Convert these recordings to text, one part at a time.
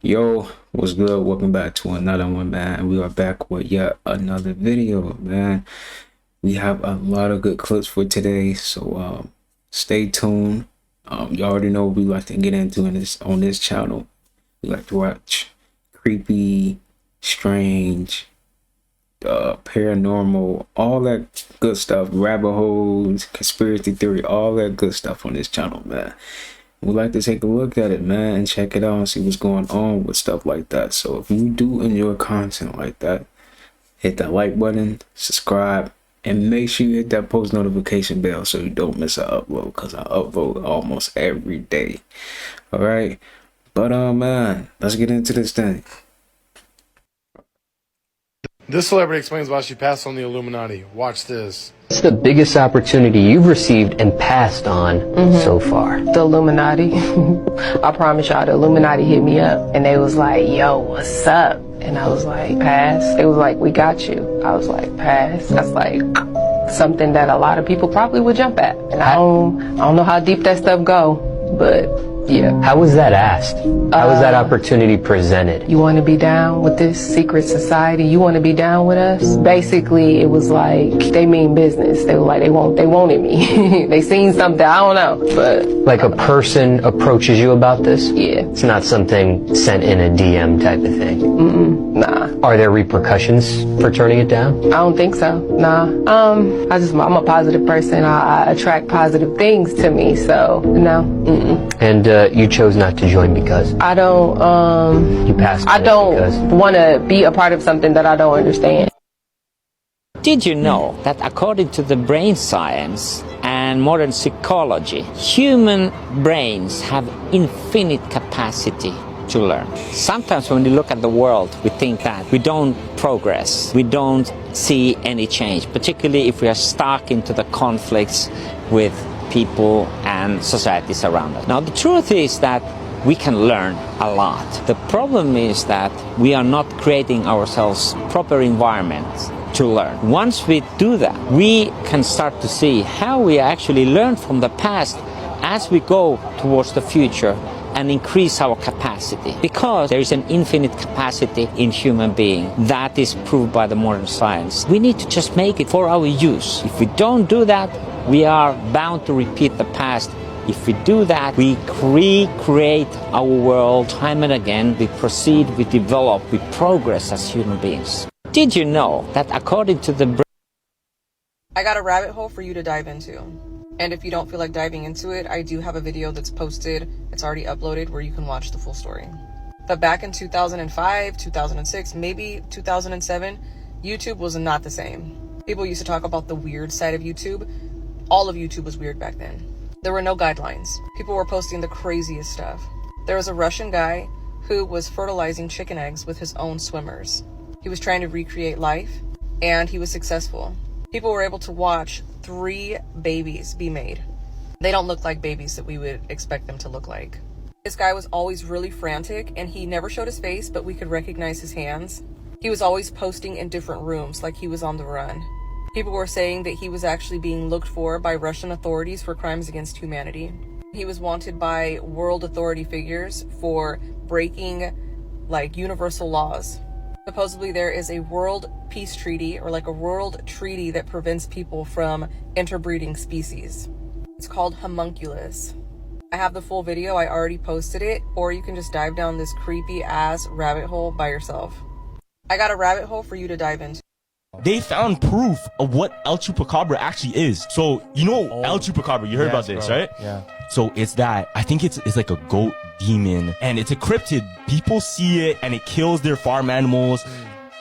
Yo, what's good? Welcome back to another one, man. We are back with yet another video, man. We have a lot of good clips for today, so stay tuned. You already know what we like to get into in this on this channel. We like to watch creepy, strange, paranormal, all that good stuff, rabbit holes, conspiracy theory, all that good stuff on this channel, man. We like to take a look at it, man, and check it out and see what's going on with stuff like that. So if you do enjoy content like that, hit that like button, subscribe, and make sure you hit that post notification bell so you don't miss an upload, because I upload almost every day. All right, but man, let's get into this thing. This celebrity explains why she passed on the Illuminati. Watch this. What's the biggest opportunity you've received and passed on so far? The Illuminati. I promise y'all, the Illuminati hit me up and they was like, yo, what's up? And I was like, pass. They was like, we got you. I was like, pass. That's like something that a lot of people probably would jump at. And I don't know how deep that stuff go, but yeah. How was that asked? How was that opportunity presented? You want to be down with this secret society? You want to be down with us? Basically, it was like they mean business. They were like, they wanted me. They seen something, I don't know, but Like a person approaches you about this? yeah. It's not something sent in a DM type of thing? Nah, Are there repercussions for turning it down? I don't think so. Nah. I'm a positive person. I attract positive things to me, so no. And you chose not to join because? I don't, You passed on I it don't because? want to be a part of something that I don't understand. Did you know that according to the brain science and modern psychology, human brains have infinite capacity to learn? Sometimes when we look at the world, we think that we don't progress, we don't see any change, particularly if we are stuck into the conflicts with people and societies around us. Now, the truth is that we can learn a lot. The problem is that we are not creating ourselves proper environments to learn. Once we do that, we can start to see how we actually learn from the past as we go towards the future and increase our capacity, because there is an infinite capacity in human being that is proved by the modern science. We need to just make it for our use. If we don't do that, we are bound to repeat the past. If we do that, we recreate our world time and again. We proceed, we develop, we progress as human beings. Did you know that according to the I got a rabbit hole for you to dive into. And if you don't feel like diving into it, I do have a video that's posted, it's already uploaded, where you can watch the full story. But back in 2005, 2006, maybe 2007, YouTube was not the same. People used to talk about the weird side of YouTube. All of YouTube was weird back then. There were no guidelines. People were posting the craziest stuff. There was a Russian guy who was fertilizing chicken eggs with his own swimmers. He was trying to recreate life, and he was successful. People were able to watch 3 babies be made. They don't look like babies that we would expect them to look like. This guy was always really frantic, and he never showed his face, but we could recognize his hands. He was always posting in different rooms like he was on the run. People were saying that he was actually being looked for by Russian authorities for crimes against humanity. He was wanted by world authority figures for breaking like universal laws. Supposedly there is a world peace treaty, or like a world treaty that prevents people from interbreeding species. It's called homunculus. I have the full video, I already posted it, or you can just dive down this creepy ass rabbit hole by yourself. I got a rabbit hole for you to dive into. They found proof of what El Chupacabra actually is. So, you know El Chupacabra, you heard about this, right? Yeah. So it's that, I think it's like a goat demon, and it's a cryptid. People see it and it kills their farm animals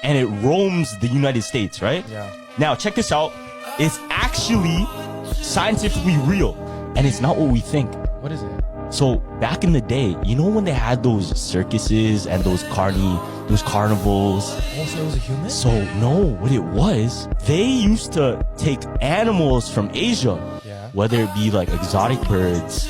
and it roams the United States, right? Yeah. Now, check this out. It's actually scientifically real, and it's not what we think. What is it? So back in the day, you know when they had those circuses and those carnivals? Also, it was a human? So no, what it was, they used to take animals from Asia, whether it be like exotic birds,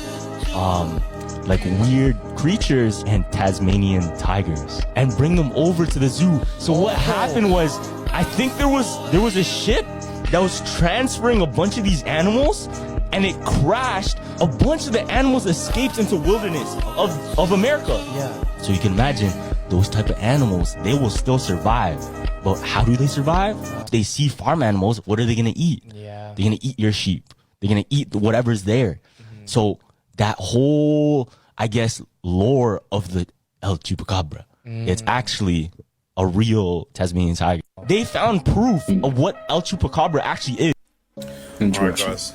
like weird creatures and Tasmanian tigers, and bring them over to the zoo. So what happened was, I think there was a ship that was transferring a bunch of these animals and it crashed. A bunch of the animals escaped into wilderness of America. Yeah. So you can imagine those type of animals, they will still survive. But how do they survive? They see farm animals. What are they going to eat? Yeah. They're going to eat your sheep. They're going to eat whatever's there. So that whole, I guess, lore of the El Chupacabra, it's actually a real Tasmanian tiger. They found proof of what El Chupacabra actually is. Alright guys,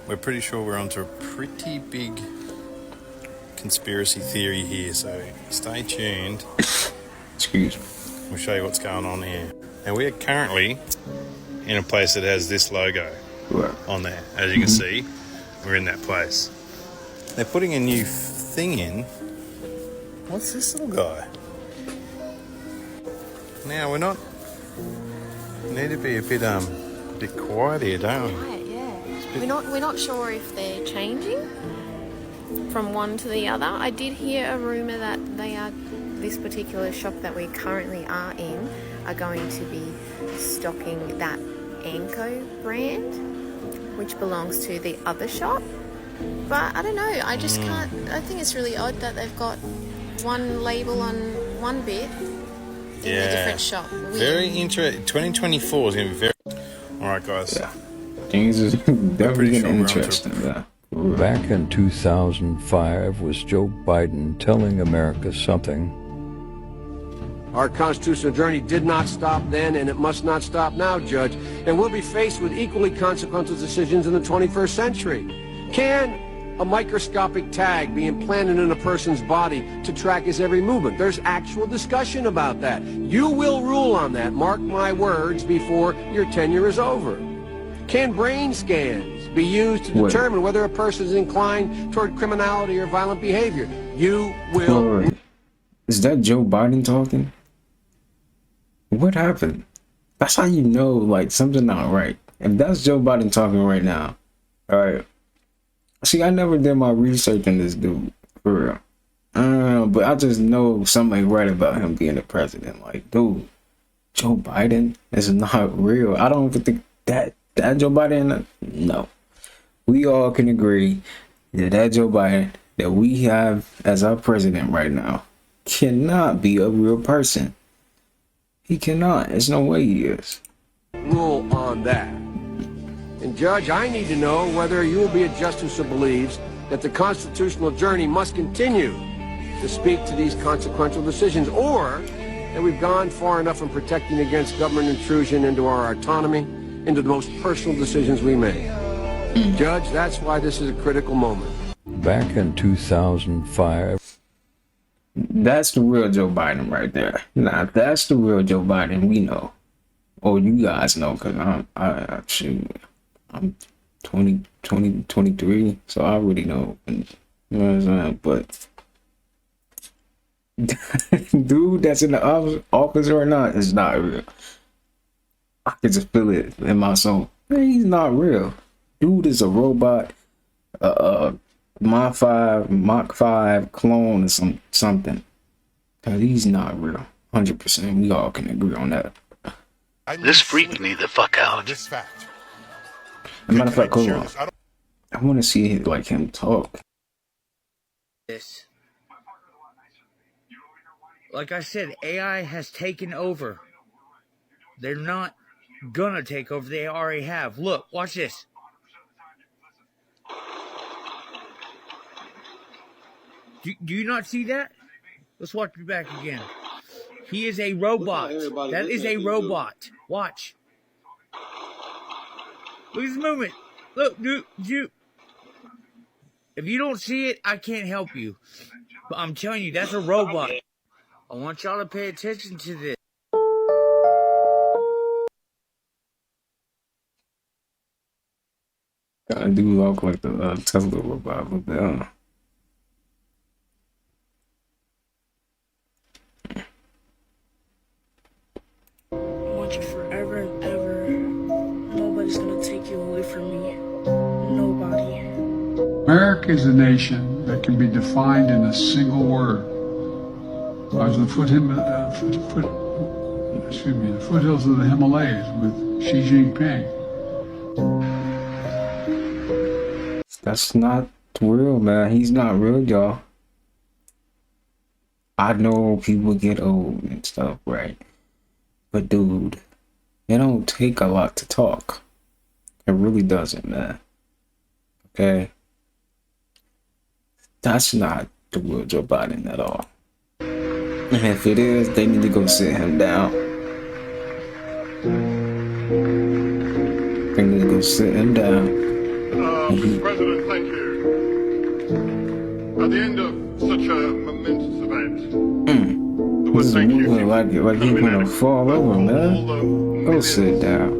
we're pretty sure we're onto a pretty big conspiracy theory here, so stay tuned. Excuse me. We'll show you what's going on here. Now we're currently in a place that has this logo on there. As you can see, we're in that place. They're putting a new thing in. What's this little guy? Now we need to be a bit quiet here, don't we? Right, yeah. We're not sure if they're changing from one to the other. I did hear a rumor that this particular shop that we currently are in are going to be stocking that Anko brand, which belongs to the other shop. But I don't know, I just can't, I think it's really odd that they've got one label on one bit in a different shop. Very interesting. 2024 is going to be very... Alright guys. Yeah. Things is definitely getting interesting. Back in 2005 was Joe Biden telling America something. Our constitutional journey did not stop then, and it must not stop now, Judge. And we'll be faced with equally consequential decisions in the 21st century. Can a microscopic tag be implanted in a person's body to track his every movement? There's actual discussion about that. You will rule on that, mark my words, before your tenure is over. Can brain scans be used to determine whether a person is inclined toward criminality or violent behavior? You will... Is that Joe Biden talking? What happened? That's how you know, like, something not right. If that's Joe Biden talking right now, all right. See, I never did my research on this dude, for real. I don't know, but I just know something ain't right about him being the president. Like, dude, Joe Biden is not real. I don't even think that Joe Biden, no. We all can agree that Joe Biden that we have as our president right now cannot be a real person. He cannot. There's no way he is. Rule on that. And Judge, I need to know whether you will be a justice who believes that the constitutional journey must continue to speak to these consequential decisions, or that we've gone far enough in protecting against government intrusion into our autonomy, into the most personal decisions we make. Judge, that's why this is a critical moment. Back in 2005... That's the real Joe Biden right there. Nah, that's the real Joe Biden we know. Or you guys know, because I'm 23, so I already know. You know what I'm saying? But dude that's in the office right now is not real. I can just feel it in my soul. Man, he's not real. Dude is a robot. Mach 5 clone or something. Cause he's not real. 100%. We all can agree on that. This freaked me the fuck out. This fact. As a matter of fact, hold on. I want to see like him talk. This. Like I said, AI has taken over. They're not gonna take over. They already have. Look, watch this. Do you not see that? Let's watch it back again. He is a robot. That is a robot. Watch. Look at his movement. Look, you. If you don't see it, I can't help you. But I'm telling you, that's a robot. I want y'all to pay attention to this. I do look like the Tesla robot, but I want you forever and ever. Nobody's gonna take you away from me. Nobody. America is a nation that can be defined in a single word. I was in the foothills of the Himalayas with Xi Jinping. That's not real, man. He's not real, y'all. I know people get old and stuff, right? But dude, it don't take a lot to talk. It really doesn't, man. Okay? That's not the real Joe Biden at all. And if it is, they need to go sit him down. They need to go sit him down. Mr. President, thank you. At the end of such a momentous event, the word thank you like he's gonna fall over, man. Go sit down.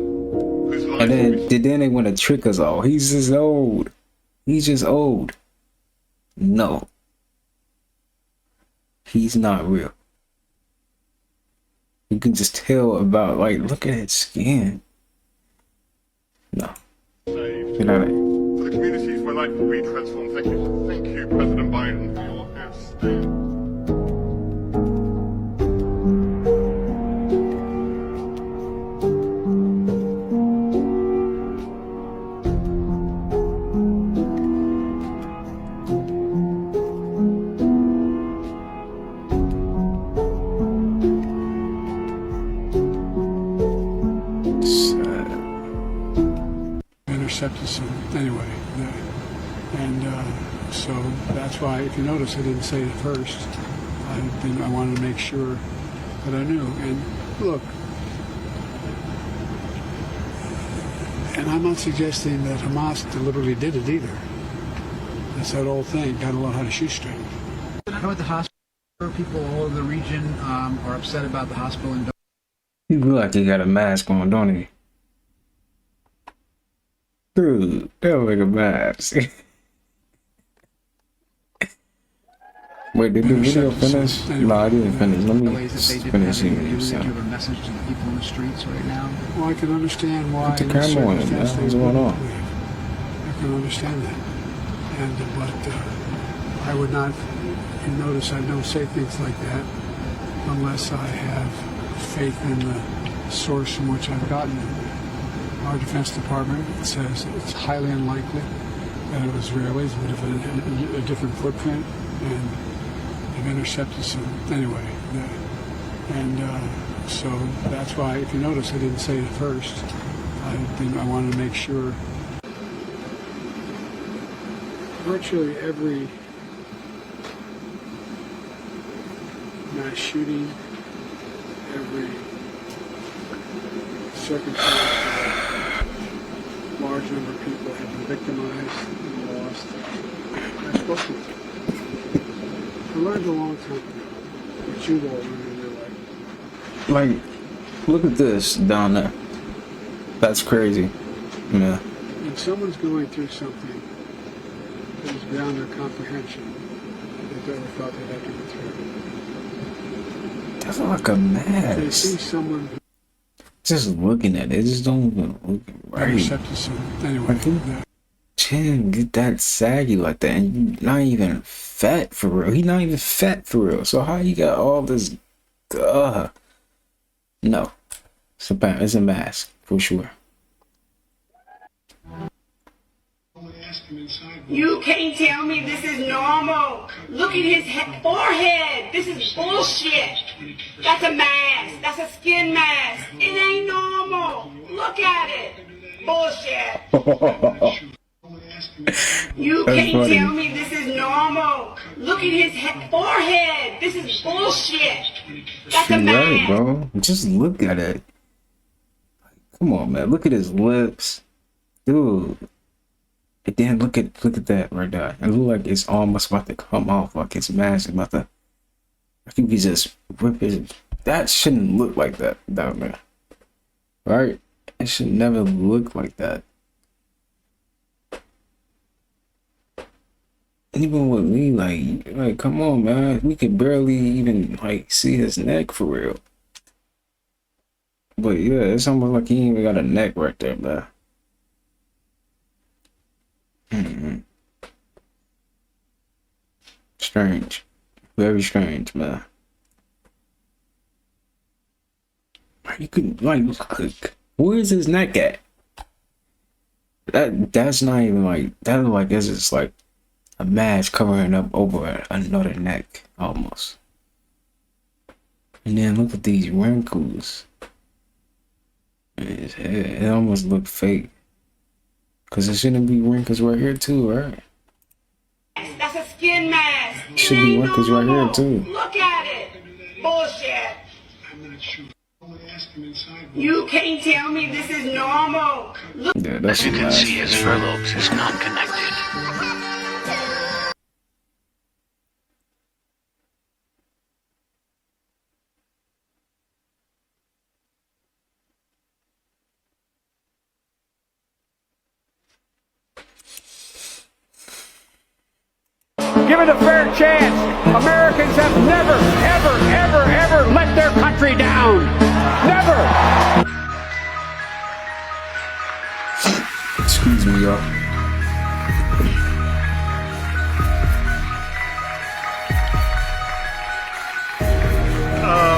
And then they want to trick us all. He's just old. He's just old. No. He's not real. You can just tell about, like, look at his skin. No. Get out of here. For the communities where life will be transformed, thank you. Thank you, President Biden, for your outstanding. Anyway, and so that's why, if you notice, I didn't say it first. I wanted to make sure that I knew. And look, and I'm not suggesting that Hamas deliberately did it either. That's that old thing, gotta learn how to shoot straight. How about the hospital? People all over the region are upset about the hospital. And he look like he got a mask on, don't he? Dude, that look like a mask. Wait, did the video finish? No, I didn't finish. Let me finish it. You have a message to the people in the streets right now. Well, I can understand why. Put the camera on it, man. What's going on? I can understand that. But I would not, you notice I don't say things like that unless I have faith in the source from which I've gotten it. Our Defense Department says it's highly unlikely that it was Israelis, but if a different footprint, and they've intercepted some. Anyway, so that's why, if you notice, I didn't say it first. I wanted to make sure. Virtually every mass shooting, every circumstance, large number of people have been victimized and lost. I've spoken to them. I learned a long time ago what you all learned in your life. Like, look at this down there. That's crazy. Yeah. If someone's going through something that is beyond their comprehension, they never thought they'd have to go through. That's like a mask. They see someone. Just looking at it, just don't even look right. Anyway, chin get that saggy like that, and you're not even fat for real. He's not even fat for real. So how you got all this? No, it's a mask for sure. You can't tell me this is normal. Look at his forehead. This is bullshit. That's a mask. That's a skin mask. It ain't normal. Look at it. Bullshit. You can't tell me this is normal. Look at his forehead. This is bullshit. That's a mask. Right, bro. Just look at it. Come on, man. Look at his lips, dude. And then look at that right there. It look like it's almost about to come off, like his mask is about to. I think he just rip it. That shouldn't look like that down there, right? It should never look like that. And even with me, like, come on, man. We could barely even like see his neck for real. But yeah, it's almost like he ain't even got a neck right there, man. Strange. Very strange, man. You could like where's his neck at? That's not even like that. Like it's just like a mask covering up over another neck almost. And then look at these wrinkles. It almost look fake. Cause it shouldn't be wrinkles right here too, right? That's a skin mask. It should be wrinkles right here too. Look at it. Bullshit. You can't tell me this is normal. Look. Yeah, that's As you can see, his fur lobes is not connected. Give it a fair chance. Americans have never, ever, ever, ever let their country down. Never. Excuse me, y'all.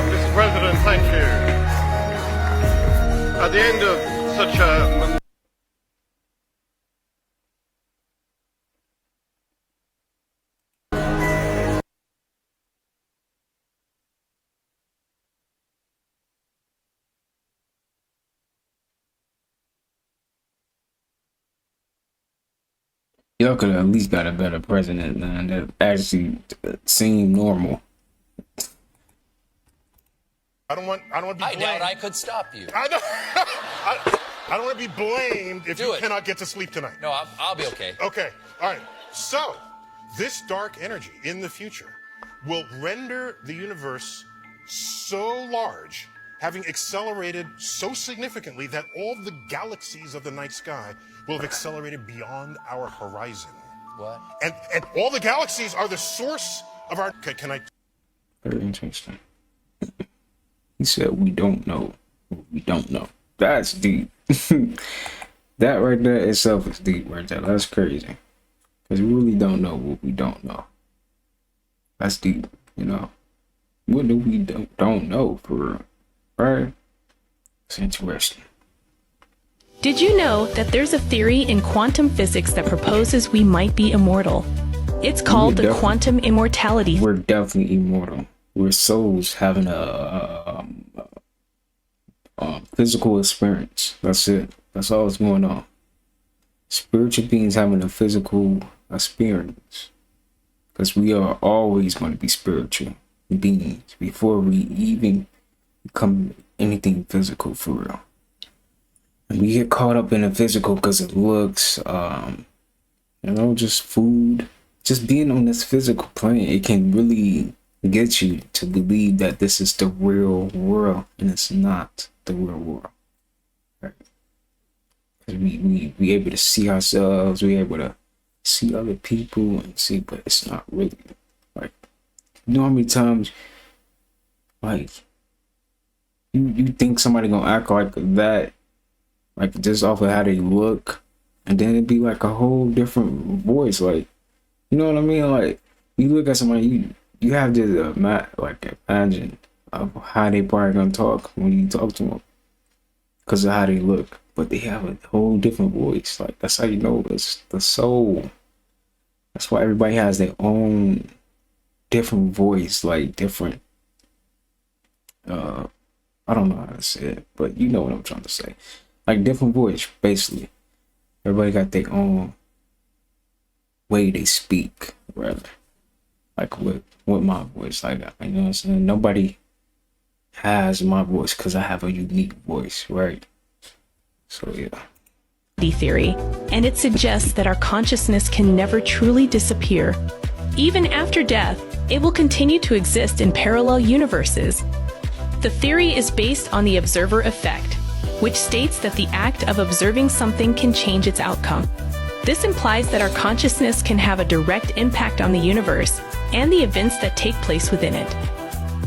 Mr. President, thank you. At the end of such a Y'all could have at least got a better president, man, that actually seemed normal. I don't want to be blamed. I doubt I could stop you. I don't want to be blamed if you cannot get to sleep tonight. No, I'll be okay. Okay, all right. So, this dark energy in the future will render the universe so large, having accelerated so significantly that all the galaxies of the night sky will have accelerated beyond our horizon. What? And all the galaxies are the source of our... Okay, can I... Very interesting. He said, we don't know. We don't know. That's deep. That right there itself is deep right there. That's crazy. Because we really don't know what we don't know. That's deep, you know. What do we don't know for real? Right? It's interesting. Did you know that there's a theory in quantum physics that proposes we might be immortal? It's called the quantum immortality. We're definitely immortal. We're souls having a physical experience. That's it. That's all that's going on. Spiritual beings having a physical experience. Because we are always going to be spiritual beings before we even become anything physical for real. And we get caught up in the physical because it looks, you know, just food. Just being on this physical plane, it can really get you to believe that this is the real world, and it's not the real world. Right? Because we able to see ourselves, we able to see other people and see, but it's not really. Like, you know how many times, like, you think somebody gonna act like that, like just off of how they look, and then it'd be like a whole different voice. Like, you know what I mean? Like, you look at somebody, you have this like imagine of how they probably gonna talk when you talk to them because of how they look, but they have a whole different voice. Like, that's how you know it's the soul. That's why everybody has their own different voice, like different. I don't know how to say it, but you know what I'm trying to say. Like different voice, basically. Everybody got their own way they speak, rather. Like with my voice, like, you know what I'm saying? Nobody has my voice because I have a unique voice, right? So yeah. Theory, and it suggests that our consciousness can never truly disappear. Even after death, it will continue to exist in parallel universes. The theory is based on the observer effect, which states that the act of observing something can change its outcome. This implies that our consciousness can have a direct impact on the universe and the events that take place within it.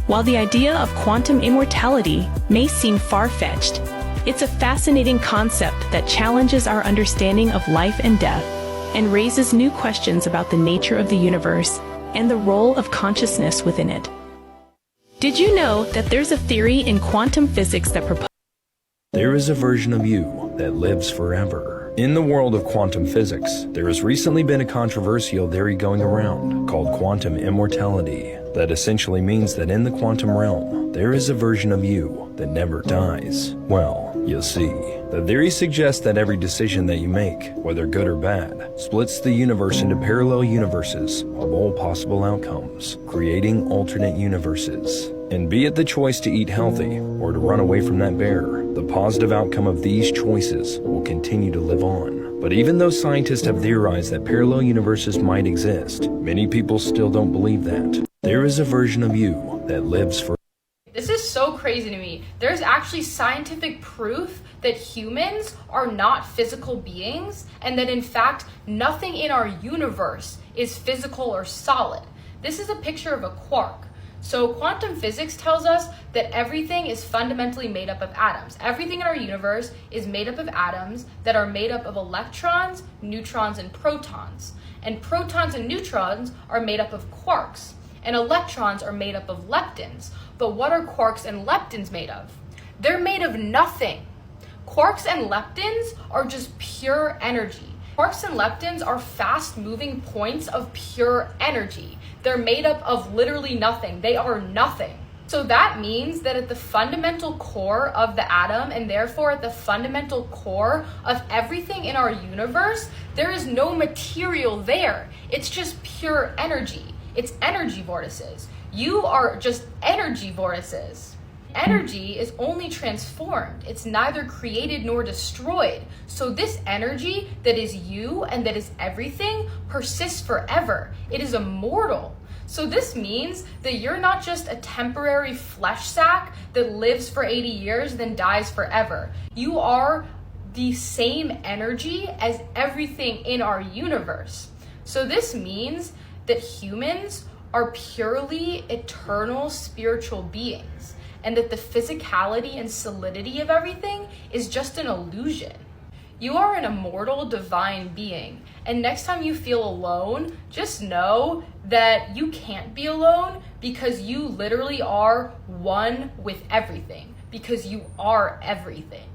While the idea of quantum immortality may seem far-fetched, it's a fascinating concept that challenges our understanding of life and death and raises new questions about the nature of the universe and the role of consciousness within it. Did you know that there's a theory in quantum physics that proposes there is a version of you that lives forever. In the world of quantum physics, there has recently been a controversial theory going around called quantum immortality. That essentially means that in the quantum realm, there is a version of you that never dies. Well, you see, the theory suggests that every decision that you make, whether good or bad, splits the universe into parallel universes of all possible outcomes, creating alternate universes. And be it the choice to eat healthy or to run away from that bear, the positive outcome of these choices will continue to live on. But even though scientists have theorized that parallel universes might exist, many people still don't believe that. There is a version of you that lives for. This is so crazy to me. There's actually scientific proof that humans are not physical beings, and that in fact, nothing in our universe is physical or solid. This is a picture of a quark. So quantum physics tells us that everything is fundamentally made up of atoms. Everything in our universe is made up of atoms that are made up of electrons, neutrons, and protons. And protons and neutrons are made up of quarks. And electrons are made up of leptons. But what are quarks and leptons made of? They're made of nothing. Quarks and leptons are just pure energy. Quarks and leptons are fast-moving points of pure energy. They're made up of literally nothing. They are nothing. So that means that at the fundamental core of the atom, and therefore at the fundamental core of everything in our universe, there is no material there. It's just pure energy. It's energy vortices. You are just energy vortices. Energy is only transformed. It's neither created nor destroyed. So this energy that is you and that is everything persists forever. It is immortal. So this means that you're not just a temporary flesh sack that lives for 80 years, then dies forever. You are the same energy as everything in our universe. So this means that humans are purely eternal spiritual beings, and that the physicality and solidity of everything is just an illusion. You are an immortal divine being, and next time you feel alone, just know that you can't be alone because you literally are one with everything, because you are everything.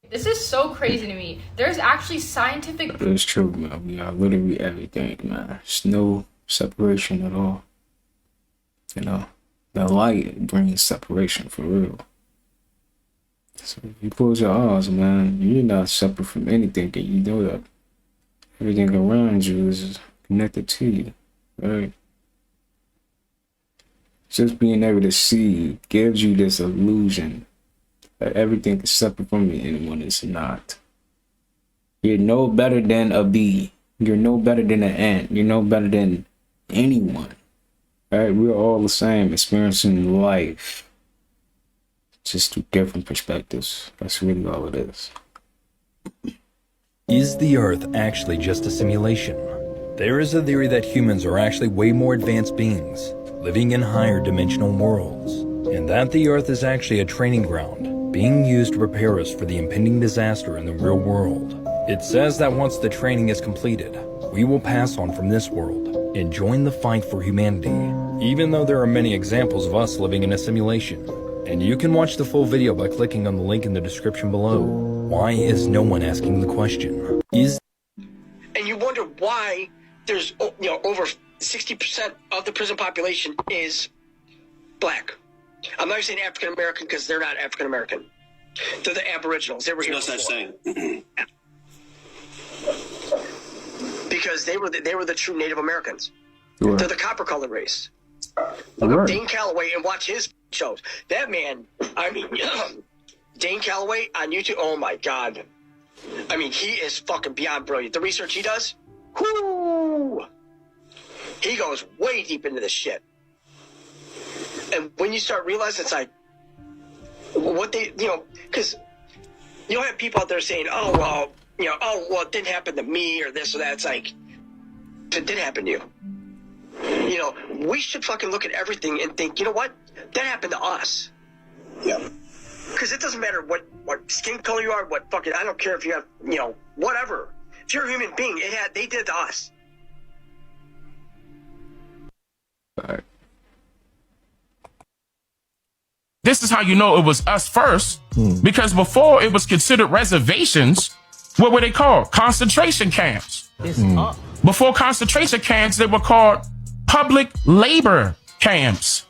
This is so crazy to me. There's actually scientific... It's true, man. We are literally everything, man. There's no separation at all. You know, the light brings separation for real. So if you close your eyes, man, you're not separate from anything, and you know that everything around you is connected to you, right? Just being able to see gives you this illusion that everything is separate from you and when it's not. You're no better than a bee. You're no better than an ant. You're no better than anyone. Right? We're all the same, experiencing life, just through different perspectives. That's really all it is. Is the Earth actually just a simulation? There is a theory that humans are actually way more advanced beings, living in higher dimensional worlds, and that the Earth is actually a training ground, being used to prepare us for the impending disaster in the real world. It says that once the training is completed, we will pass on from this world and join the fight for humanity, even though there are many examples of us living in a simulation. And you can watch the full video by clicking on the link in the description below. Why is no one asking the question? And you wonder why there's, over 60% of the prison population is black. I'm not saying African American because they're not African American. They're the Aboriginals. They were here before. No such thing. Because they were the true Native Americans. Right. They're the copper-colored race. Look up Dane Calloway and watch his shows. That man, I mean, Dane Calloway on YouTube, oh my God. I mean, he is fucking beyond brilliant. The research he does, whoo! He goes way deep into this shit. And when you start realizing, it's like, what they, because you'll have people out there saying, oh, well, it didn't happen to me or this or that. It's like, if it did happen to you. We should fucking look at everything and think, you know what? That happened to us. Yeah. Because it doesn't matter what skin color you are, what fucking, I don't care if you have, whatever. If you're a human being, they did it to us. All right. This is how you know it was us first, because before it was considered reservations what were they called? Concentration camps. Before concentration camps, they were called public labor camps.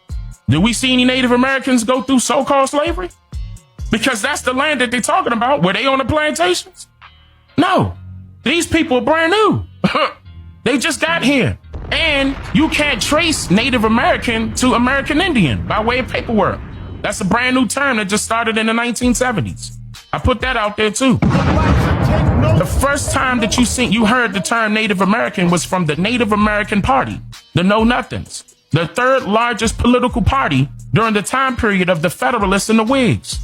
Did we see any Native Americans go through so-called slavery? Because that's the land that they're talking about. Were they on the plantations? No. These people are brand new. They just got here. And you can't trace Native American to American Indian by way of paperwork. That's a brand new term that just started in the 1970s. I put that out there too. The first time that you heard the term Native American was from the Native American Party, the Know Nothings, the third largest political party during the time period of the Federalists and the Whigs.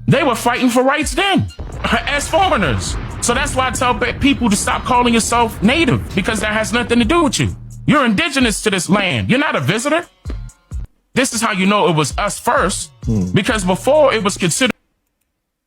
They were fighting for rights then, as foreigners. So that's why I tell people to stop calling yourself Native, because that has nothing to do with you. You're indigenous to this land. You're not a visitor. This is how you know it was us first, because before it was considered.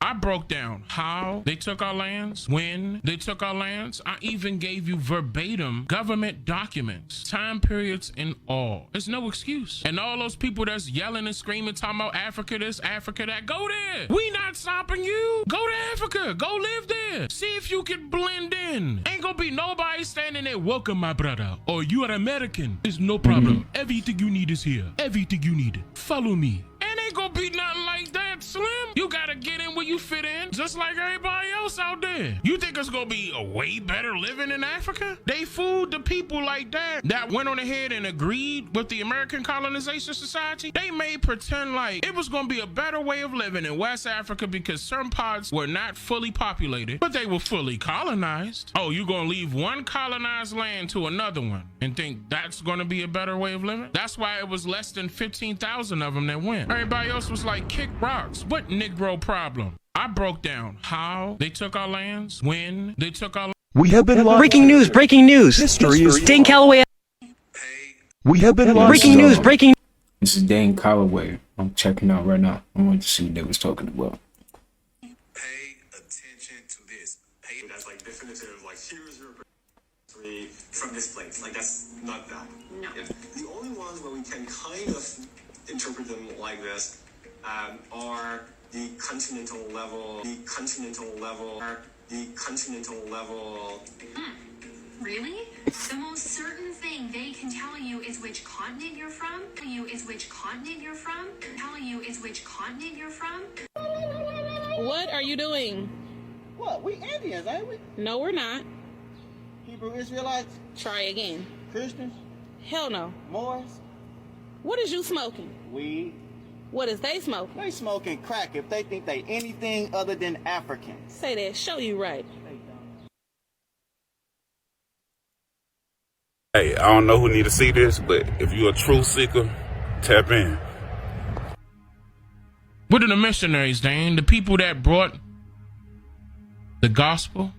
I broke down how they took our lands, when they took our lands. I even gave you verbatim government documents, time periods, and all. There's no excuse. And all those people that's yelling and screaming, talking about Africa this, Africa that, go there. We not stopping you. Go to Africa. Go live there. See if you can blend in. Ain't gonna be nobody standing there, welcome my brother, or you are American. It's no problem. Everything you need is here. Everything you need. Follow me. Ain't gonna be nothing like that, Slim. You gotta get in where you fit in, just like everybody else out there. You think it's gonna be a way better living in Africa? They fooled the people like that went on ahead and agreed with the American Colonization Society. They made pretend like it was gonna be a better way of living in West Africa because certain parts were not fully populated, but they were fully colonized. Oh, you gonna leave one colonized land to another one and think that's gonna be a better way of living? That's why it was less than 15,000 of them that went. Everybody else was like, kick rocks. What Negro problem? I broke down how they took our lands, when they took our. We have been breaking news. Breaking news. History is Dane Calloway. We have been breaking news. Breaking. This is Dane Calloway. I'm checking out right now. I want to see what they was talking about. Pay attention to this. That's like definitive. Like here's your from this place. Like that's not that. No. Yeah. The only ones where we can kind of interpret them like this are the continental level, the continental level. Really? The most certain thing they can tell you is which continent you're from. Tell you is which continent you're from. Tell you is which continent you're from. What are you doing? What? We Indians, ain't we? No, we're not. Hebrew Israelites? Try again. Christians? Hell no. Moors? What is you smoking? Weed. What is they smoking? They smoking crack if they think they anything other than African. Say that. Show you right. Hey, I don't know who need to see this, but if you're a truth seeker, tap in. What are the missionaries, Dane? The people that brought the gospel?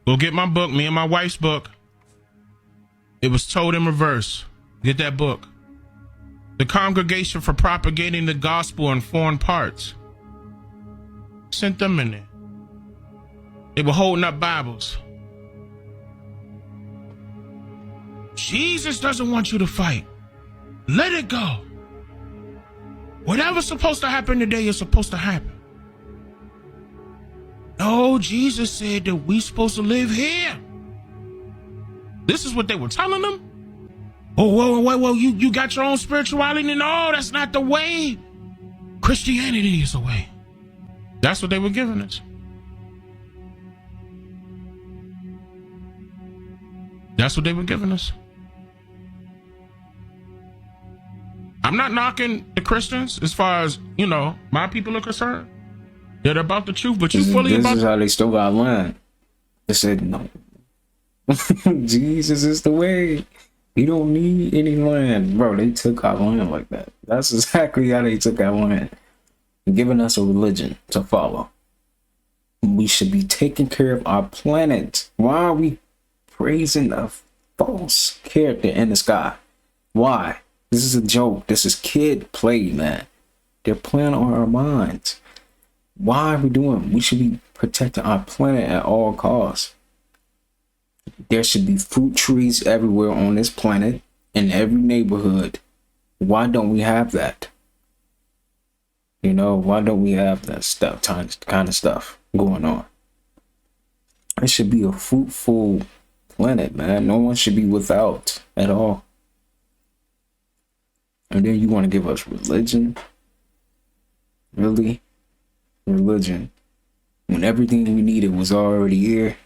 Go get my book, me and my wife's book. It was told in reverse. Get that book. The Congregation for Propagating the Gospel in Foreign Parts. Sent them in there. They were holding up Bibles. Jesus doesn't want you to fight. Let it go. Whatever's supposed to happen today is supposed to happen. No, Jesus said that we supposed to live here. This is what they were telling them. Oh, whoa, you got your own spirituality? No, that's not the way. Christianity is the way. That's what they were giving us. That's what they were giving us. I'm not knocking the Christians as far as, my people are concerned. They're about the truth, but This is how they still got land. They said, no. Jesus is the way. You don't need any land. Bro, they took our land like that. That's exactly how they took our land. Giving us a religion to follow. We should be taking care of our planet. Why are we praising a false character in the sky? Why? This is a joke. This is kid play, man. They're playing on our minds. Why are we doing? We should be protecting our planet at all costs. There should be fruit trees everywhere on this planet, in every neighborhood. Why don't we have that? You know, why don't we have that stuff, kind of stuff going on? It should be a fruitful planet, man. No one should be without at all. And then you want to give us religion? Really? Religion. When everything we needed was already here.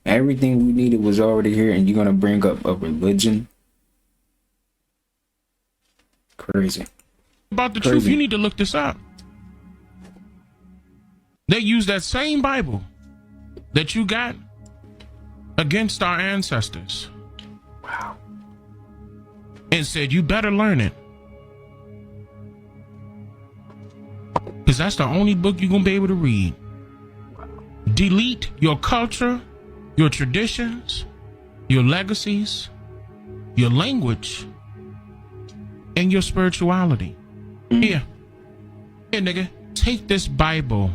Everything we needed was already here, and you're going to bring up a religion? Crazy. About the truth, you need to look this up. They use that same Bible that you got against our ancestors. Wow. And said, you better learn it. Because that's the only book you're going to be able to read. Delete your culture, your traditions, your legacies, your language, and your spirituality. Here, nigga, take this Bible.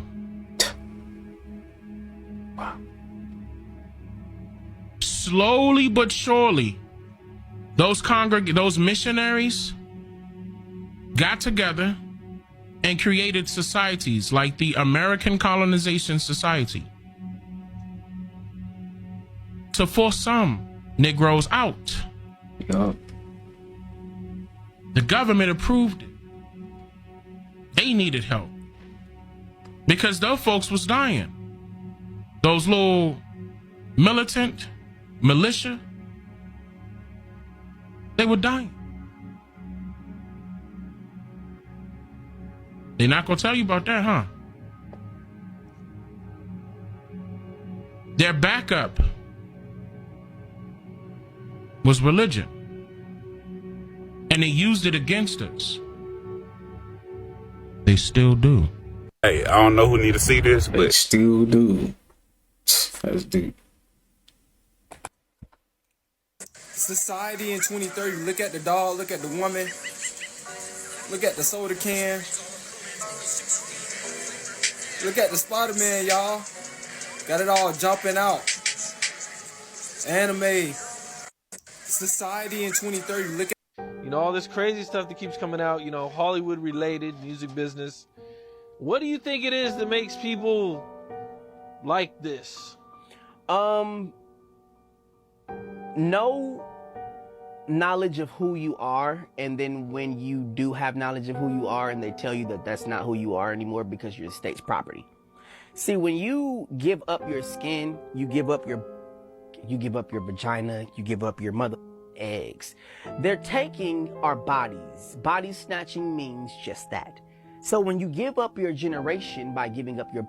Wow. Slowly but surely, those missionaries got together and created societies like the American Colonization Society to force some Negroes out. Yup. The government approved it. They needed help because those folks was dying. Those little militia, they were dying. They're not gonna tell you about that, huh? Their backup was religion, and they used it against us. They still do. Hey, I don't know who need to see this, but they still do. That's deep. Society in 2030, look at the dog, look at the woman, look at the soda can, look at the Spider-Man, y'all. Got it all jumping out. Anime. Society in 2030, look at, you know, all this crazy stuff that keeps coming out, you know, Hollywood related, music business. What do you think it is that makes people like this? No knowledge of who you are, and then when you do have knowledge of who you are and they tell you that that's not who you are anymore because you're the state's property. See, when you give up your skin, you give up your vagina, you give up your mother eggs. They're taking our bodies. Body snatching means just that. So when you give up your generation by giving up your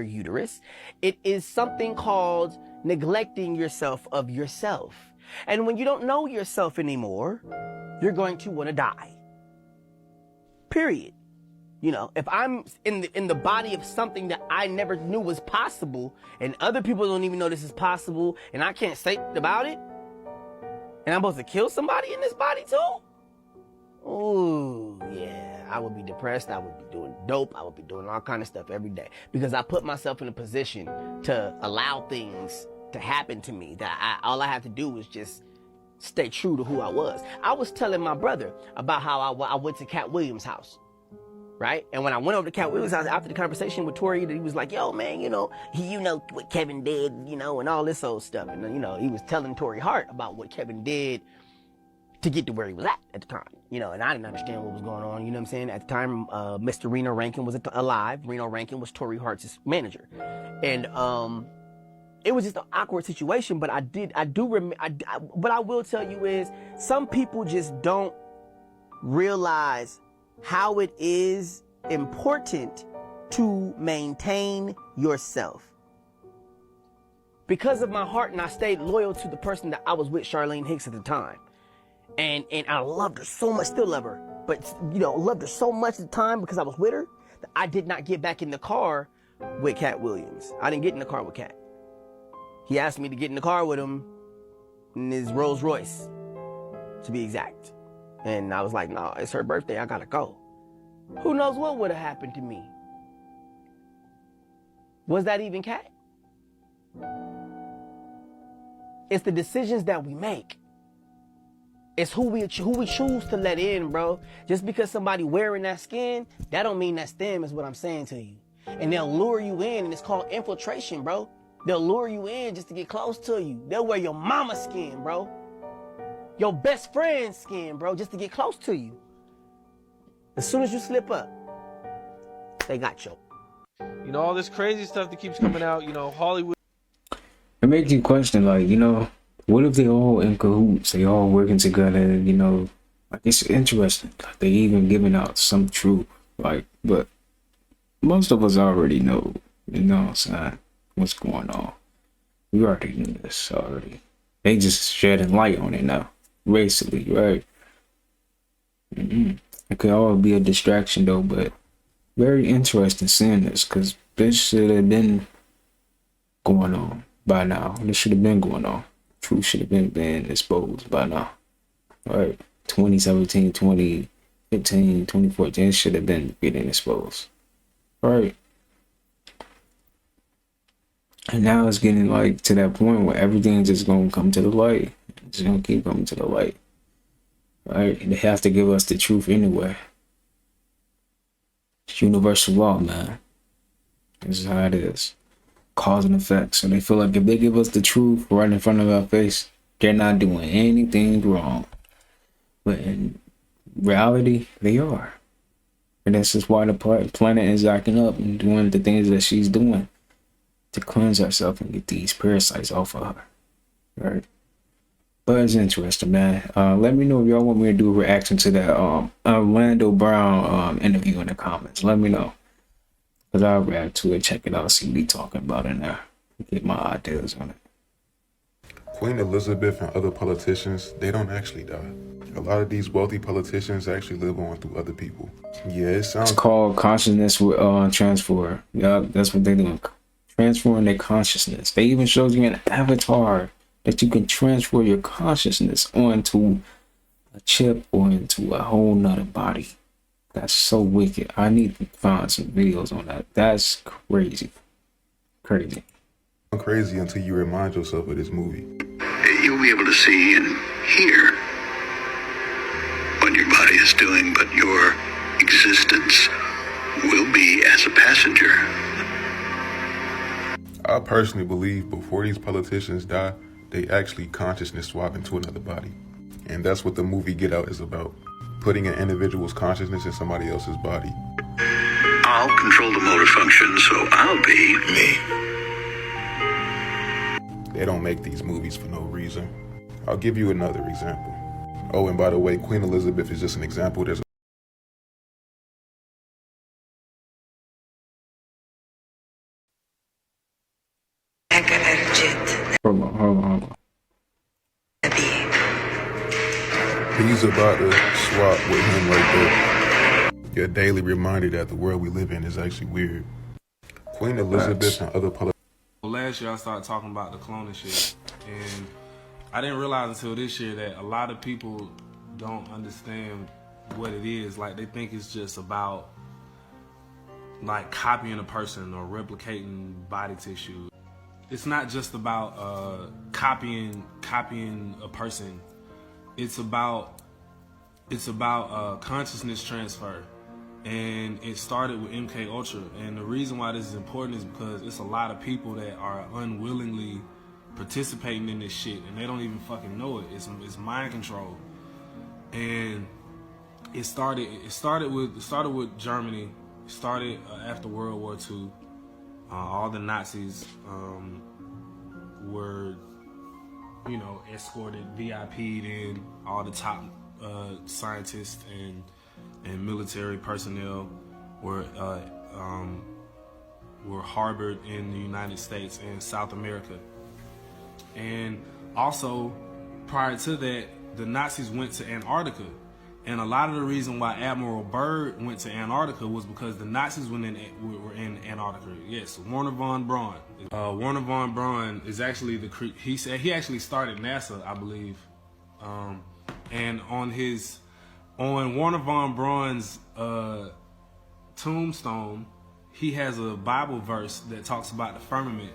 uterus, it is something called neglecting yourself of yourself. And when you don't know yourself anymore, you're going to want to die. Period. You know, if I'm in the body of something that I never knew was possible, and other people don't even know this is possible, and I can't say about it, and I'm supposed to kill somebody in this body too? Ooh, yeah, I would be depressed. I would be doing dope. I would be doing all kind of stuff every day because I put myself in a position to allow things to happen to me that all I have to do is just stay true to who I was. I was telling my brother about how I went to Cat Williams' house. Right? And when I went over to Cat Williams' house after the conversation with Tori, he was like, yo, man, you know what Kevin did, you know, and all this old stuff. And, you know, he was telling Tori Hart about what Kevin did to get to where he was at the time, you know, and I didn't understand what was going on, you know what I'm saying? At the time, Mr. Reno Rankin was alive. Reno Rankin was Tori Hart's manager. And it was just an awkward situation, but what I will tell you is some people just don't realize how it is important to maintain yourself. Because of my heart, and I stayed loyal to the person that I was with, Charlene Hicks, at the time. And I loved her so much, still love her, but, you know, loved her so much at the time because I was with her that I did not get back in the car with Cat Williams. I didn't get in the car with Cat. He asked me to get in the car with him in his Rolls Royce, to be exact. And I was like, no, it's her birthday. I gotta go. Who knows what would have happened to me? Was that even Cat? It's the decisions that we make. It's who we choose to let in, bro. Just because somebody wearing that skin, that don't mean that's them, is what I'm saying to you. And they'll lure you in, and it's called infiltration, bro. They'll lure you in just to get close to you. They'll wear your mama's skin, bro. Your best friend's skin, bro, just to get close to you. As soon as you slip up, they got you. You know, all this crazy stuff that keeps coming out, you know, Hollywood. It makes you question, like, you know, what if they all in cahoots? They all working together, you know? Like, it's interesting. Like, they even giving out some truth. Like, but most of us already know, you know what I'm saying, what's going on. We already knew this already. They just shedding light on it now, basically, right? It could all be a distraction, though, but very interesting seeing this, because this should have been going on by now. This should have been going on. Truth should have been being exposed by now. Right? 2017, 2015, 2014 should have been getting exposed. Right? And now it's getting like to that point where everything's just gonna come to the light. It's gonna keep coming to the light. Right? And they have to give us the truth anyway. It's universal law, man. This is how it is. Cause and effect. So they feel like if they give us the truth right in front of our face, they're not doing anything wrong. But in reality, they are. And this is why the planet is acting up and doing the things that she's doing to cleanse herself and get these parasites off of her. Right? But it's interesting, man. Let me know if y'all want me to do a reaction to that Orlando Brown interview in the comments. Let me know. Because I'll react to it, check it out, see what he talking about in there. Get my ideas on it. Queen Elizabeth and other politicians, they don't actually die. A lot of these wealthy politicians actually live on through other people. Yeah, it sounds... It's called consciousness transfer. Yeah, that's what they're doing. Transferring their consciousness. They even showed you an avatar that you can transfer your consciousness onto a chip or into a whole nother body. That's so wicked. I need to find some videos on that. That's crazy. Crazy. Crazy until you remind yourself of this movie. You'll be able to see and hear what your body is doing, but your existence will be as a passenger. I personally believe before these politicians die, they actually consciousness swap into another body. And that's what the movie Get Out is about. Putting an individual's consciousness in somebody else's body. I'll control the motor function, so I'll be me. They don't make these movies for no reason. I'll give you another example. Oh, and by the way, Queen Elizabeth is just an example. There's Hold on. He's about to swap with him right there. Your daily reminder that the world we live in is actually weird. Queen Elizabeth and other politicians. Last year I started talking about the cloning shit, and I didn't realize until this year that a lot of people don't understand what it is. Like, they think it's just about like copying a person or replicating body tissue. It's not just about copying a person. It's about consciousness transfer, and it started with MK Ultra. And the reason why this is important is because it's a lot of people that are unwillingly participating in this shit, and they don't even fucking know it. It's mind control, and it started with Germany. It started after World War II. All the Nazis were, escorted, VIP'd in. All the top scientists and military personnel were harbored in the United States and South America. And also, prior to that, the Nazis went to Antarctica. And a lot of the reason why Admiral Byrd went to Antarctica was because the Nazis were in Antarctica. Yes, Wernher von Braun. Wernher von Braun is actually he actually started NASA, I believe. And on Wernher von Braun's tombstone, he has a Bible verse that talks about the firmament.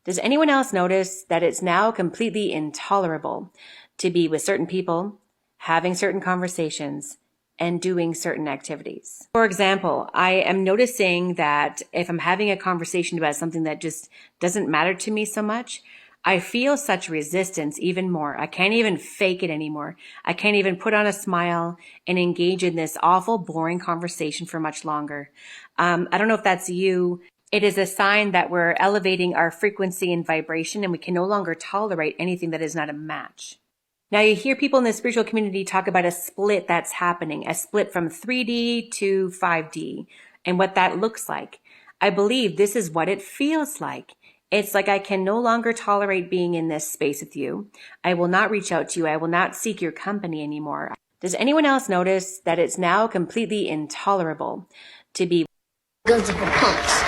Does anyone else notice that it's now completely intolerable to be with certain people, having certain conversations, and doing certain activities. For example, I am noticing that if I'm having a conversation about something that just doesn't matter to me so much, I feel such resistance even more. I can't even fake it anymore. I can't even put on a smile and engage in this awful, boring conversation for much longer. I don't know if that's you. It is a sign that we're elevating our frequency and vibration, and we can no longer tolerate anything that is not a match. Now, you hear people in the spiritual community talk about a split that's happening, a split from 3D to 5D, and what that looks like. I believe this is what it feels like. It's like I can no longer tolerate being in this space with you. I will not reach out to you. I will not seek your company anymore. Does anyone else notice that it's now completely intolerable to be guns of punks?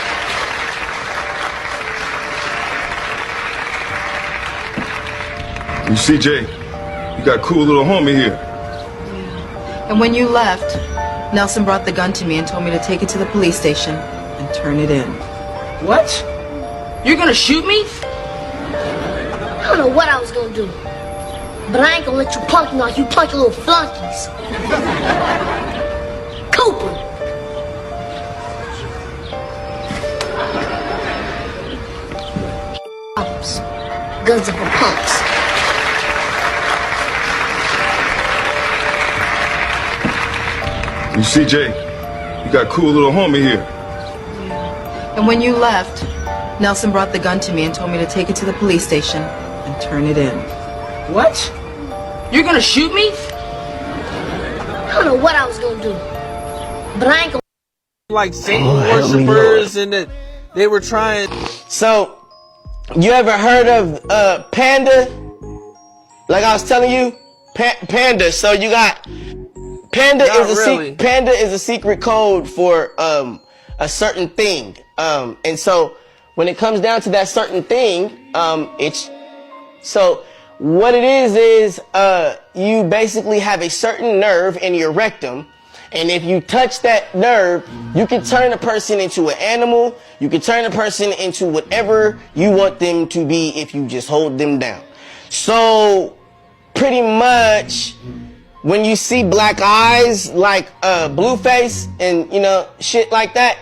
You see, Jay, you got a cool little homie here. And when you left, Nelson brought the gun to me and told me to take it to the police station and turn it in. What? You're gonna shoot me? I don't know what I was gonna do, but I ain't gonna let you punk me like you punk little flunkies. Cooper! Guns are for punks. You see, Jay, you got a cool little homie here. And when you left, Nelson brought the gun to me and told me to take it to the police station and turn it in. What? You're gonna shoot me? I don't know what I was gonna do, but I ain't gonna. Like Satan worshippers, and that they were trying. So, you ever heard of Panda? Like I was telling you, Panda. So you got Panda Panda is a secret code for a certain thing. And so when it comes down to that certain thing, it's so what it is you basically have a certain nerve in your rectum. And if you touch that nerve, you can turn a person into an animal. You can turn a person into whatever you want them to be if you just hold them down. So pretty much when you see black eyes like Blueface and shit like that,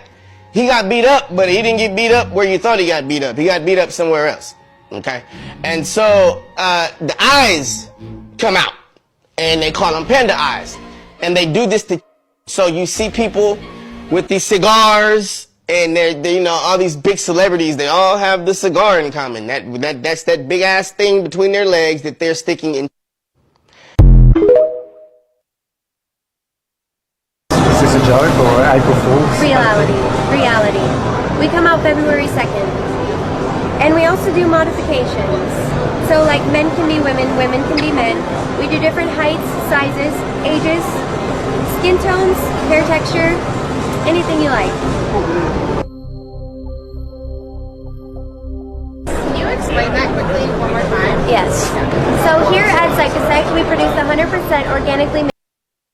he got beat up, but he didn't get beat up where you thought he got beat up. He got beat up somewhere else. Okay? And so the eyes come out and they call them panda eyes. And they do this to. So you see people with these cigars, and they're all these big celebrities. They all have the cigar in common. That's that big ass thing between their legs that they're sticking in. Is this a joke or April Fool's? Reality. We come out February 2nd, and we also do modifications. So like men can be women, women can be men. We do different heights, sizes, ages, skin tones, hair texture, anything you like. Can you explain that quickly one more time? Yes. So here at Psychosect, we produce 100% organically made.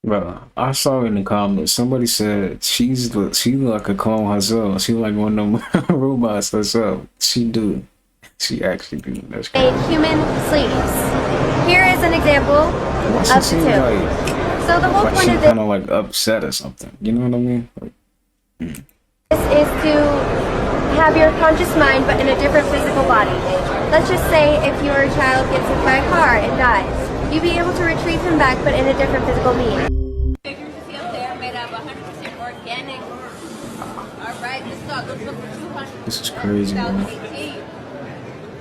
Bro, I saw in the comments somebody said she like a clone herself. She like one of them robots herself. She actually do. That's crazy. Made human sleeves. Here is an example of the two. So the whole point of this kind of like upset or something. You know what I mean? This is to have your conscious mind, but in a different physical body. Let's just say if your child gets hit by a car and dies, you'd be able to retrieve him back, but in a different physical being. Figures you see up there made out of 100% organic. All right, let's go. Let's look for 200. This is crazy, man.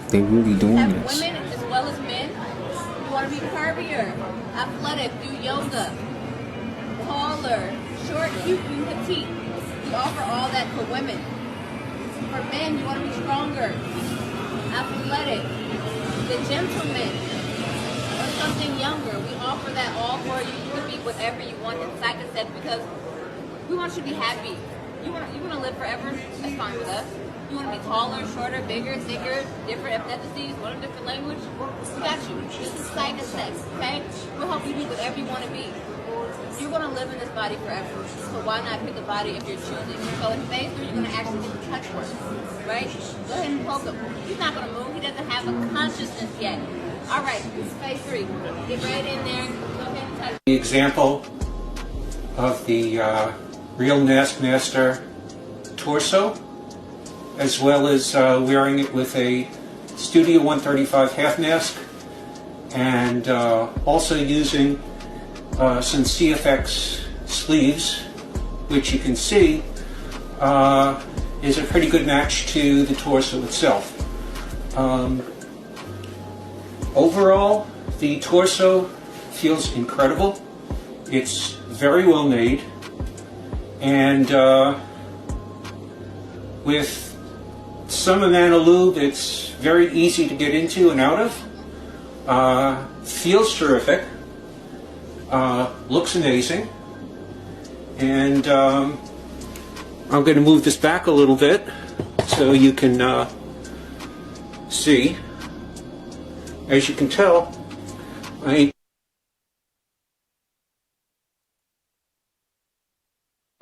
They really doing this. Women as well as men. You want to be curvier, athletic, do yoga, taller, short, cute, and petite. We offer all that for women. For men, you want to be stronger, athletic, the gentleman, or something younger. We offer that all for you. You can be whatever you want in Psychosect because we want you to be happy. You want to live forever? That's fine with us. You want to be taller, shorter, bigger, thicker, different ethnicities, learn a different language? We got you. This is Psychosect, okay? We'll help you be whatever you want to be. You're going to live in this body forever. So why not pick a body if you're choosing? So in phase 3, you're going to actually get the touch work, right? Go ahead and poke him. He's not going to move. He doesn't have a consciousness yet. All right, this is phase 3. Get right in there. Go ahead and touch. The example of the real Master torso, as well as wearing it with a Studio 135 half mask, and also using some CFX sleeves, which you can see is a pretty good match to the torso itself. Overall, the torso feels incredible. It's very well made, and with some amount of lube, it's very easy to get into and out of. Feels terrific. Looks amazing. And I'm going to move this back a little bit so you can see. As you can tell, I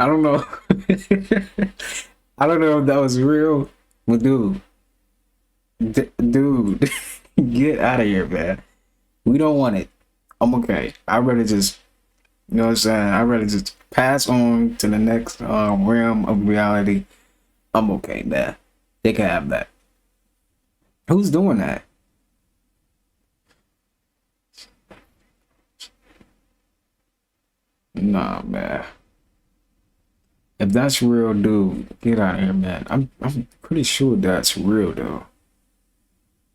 don't know. I don't know if that was real, but dude, get out of here, man. We don't want it. I'm okay. I'd rather just, you know what I'm saying? I'd rather just pass on to the next realm of reality. I'm okay, man. They can have that. Who's doing that? Nah, man. If that's real, dude, get out of here, man. I'm pretty sure that's real, though.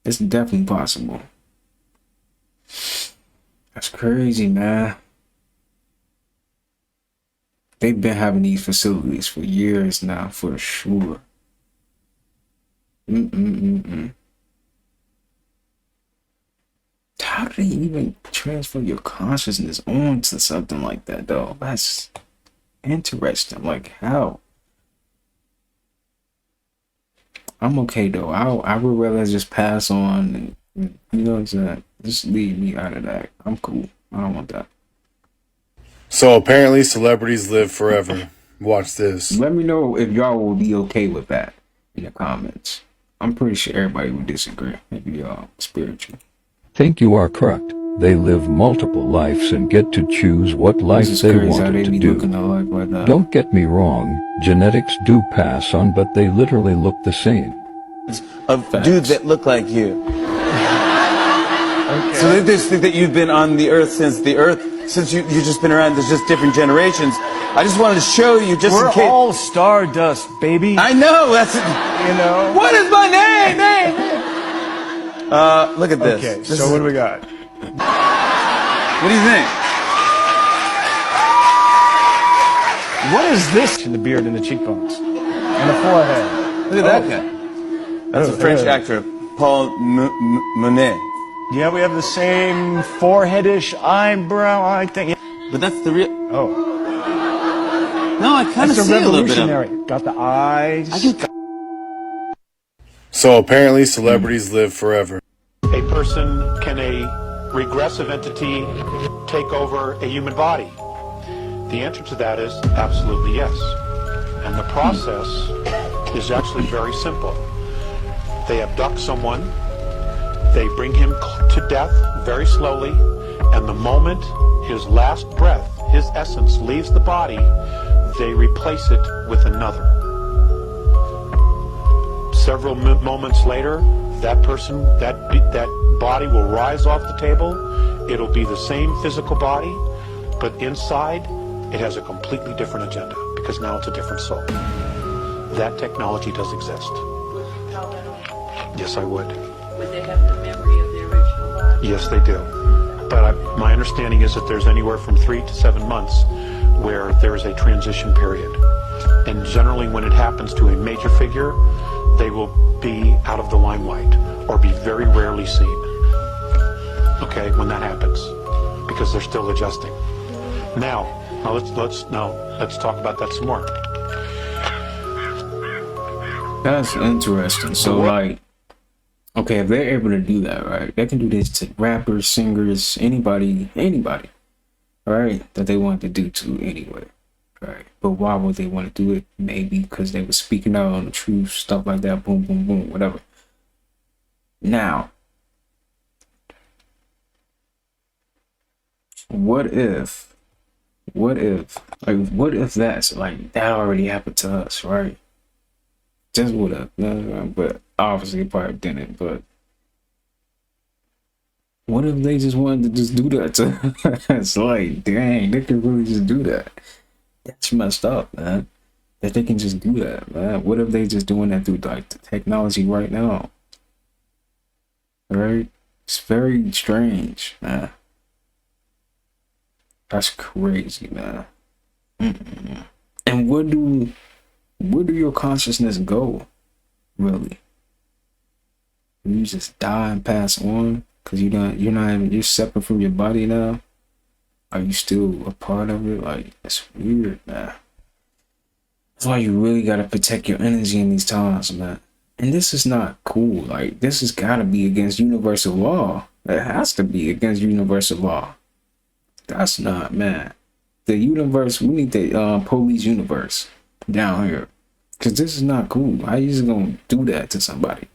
It's definitely possible. That's crazy, man. They've been having these facilities for years now, for sure. How do they even transfer your consciousness onto something like that, though? That's interesting. Like, how? I'm okay, though. I would rather just pass on and, you know what I'm saying? Just leave me out of that. I'm cool. I don't want that. So apparently celebrities live forever. Watch this. Let me know if y'all will be okay with that in the comments. I'm pretty sure everybody would disagree. Maybe y'all spiritual. Think you are correct. They live multiple lives and get to choose what life they wanted to do. Don't get me wrong, genetics do pass on, but they literally look the same. Of dudes that look like you. So they just think that you've been on the earth since you've just been around, there's just different generations. I just wanted to show you just in case. We're all stardust, baby. I know, that's it. You know. What is my name? Look at this. Okay, so what do we got? What do you think? What is this? In the beard and the cheekbones. And the forehead. Look at that guy. That's a French actor, Paul Monet. Yeah, we have the same foreheadish eyebrow, I think. But that's the real... Oh. No, I kind of see a little bit of... Got the eyes. So apparently celebrities live forever. A person, can a regressive entity take over a human body? The answer to that is absolutely yes. And the process is actually very simple. They abduct someone, they bring him to death very slowly, and the moment his last breath, his essence leaves the body, they replace it with another. Several moments later, that person, that body will rise off the table. It'll be the same physical body, but inside it has a completely different agenda because now it's a different soul. That technology does exist. Would you call that on? Yes, I would. Would they have the memory of the original body? Yes, they do. But my understanding is that there's anywhere from 3 to 7 months where there is a transition period. And generally when it happens to a major figure, they will be out of the limelight or be very rarely seen. Okay, when that happens, because they're still adjusting. Now let's talk about that some more. That's interesting. So like, okay, if they're able to do that, right? They can do this to rappers, singers, anybody. right? That they wanted to do to anyway, right? But why would they want to do it? Maybe because they were speaking out on the truth, stuff like that. Boom, boom, boom, whatever. Now, what if that's like that already happened to us, right? Just what if, but obviously it probably didn't. But what if they just wanted to just do that to it's like, dang, they can really just do that. That's messed up, man. That they can just do that, man. What if they just doing that through like the technology right now? Right? It's very strange, man. That's crazy, man. And where do your consciousness go, really? You just die and pass on because you're separate from your body now. Are you still a part of it? Like, it's weird, man. That's why you really gotta protect your energy in these times, man. And this is not cool. Like, this has gotta be against universal law. It has to be against universal law. That's not, man. The universe, we need the police universe down here. Because this is not cool. How you just gonna do that to somebody?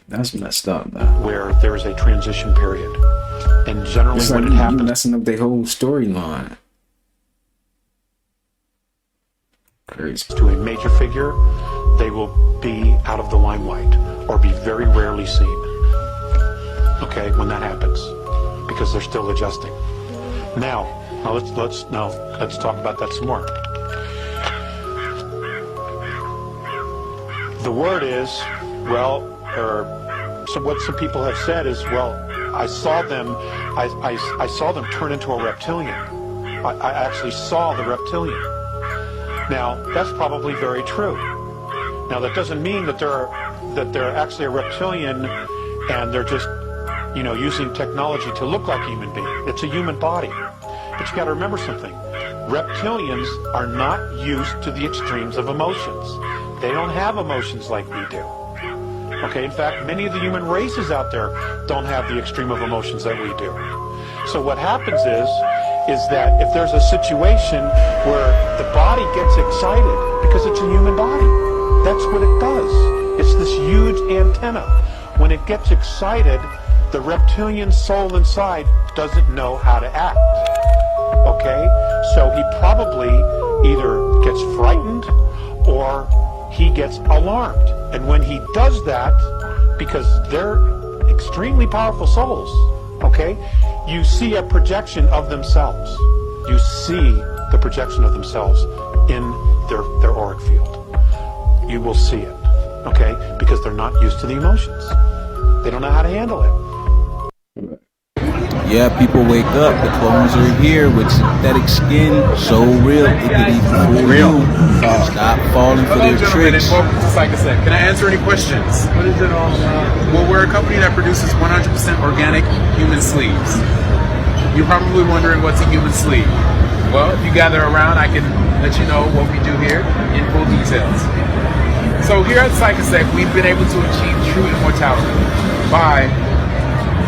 That's messed up, man. Where there is a transition period. And generally it's when like it happens... you're messing up the whole storyline. Crazy. To a major figure, they will be out of the limelight or be very rarely seen. Okay, when that happens, because they're still adjusting. Now let's talk about that some more. The word is, well, what some people have said is, well, I saw them turn into a reptilian. I actually saw the reptilian. Now, that's probably very true. Now, that doesn't mean that they're actually a reptilian and they're just, using technology to look like a human being. It's a human body. But you got to remember something. Reptilians are not used to the extremes of emotions. They don't have emotions like we do. Okay, in fact, many of the human races out there don't have the extreme of emotions that we do. So what happens is that if there's a situation where the body gets excited, because it's a human body, that's what it does. It's this huge antenna. When it gets excited, the reptilian soul inside doesn't know how to act. Okay? So he probably either gets frightened or he gets alarmed. And when he does that, because they're extremely powerful souls, okay, you see a projection of themselves. You see the projection of themselves in their auric field. You will see it, okay, because they're not used to the emotions. They don't know how to handle it. Yeah, people wake up. The clones are here with synthetic skin. So real, it could even fool you. Stop falling for their tricks. Can I answer any questions? What is it all about? Well, we're a company that produces 100% organic human sleeves. You're probably wondering what's a human sleeve. Well, if you gather around, I can let you know what we do here in full details. So here at Psychosec, we've been able to achieve true immortality by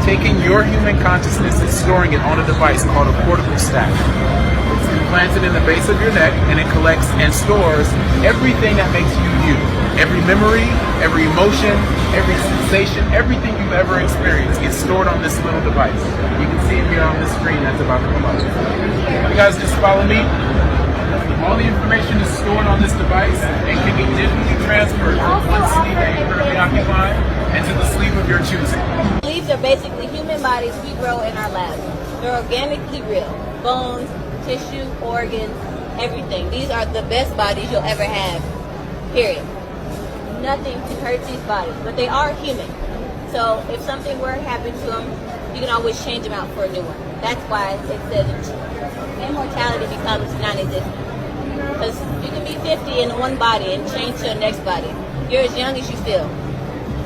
taking your human consciousness and storing it on a device called a cortical stack. It's implanted in the base of your neck, and it collects and stores everything that makes you you. Every memory, every emotion, every sensation, everything you've ever experienced gets stored on this little device. You can see it here on this screen that's about to come up. You guys just follow me. All the information is stored on this device and can be digitally transferred from one sleeve that you currently occupy into the sleeve of your choosing. Sleeves are basically human bodies we grow in our lab. They're organically real. Bones, tissue, organs, everything. These are the best bodies you'll ever have. Period. Nothing can hurt these bodies, but they are human. So if something were to happen to them, you can always change them out for a new one. That's why it says immortality becomes non-existent. Because you can be 50 in one body and change to the next body. You're as young as you feel.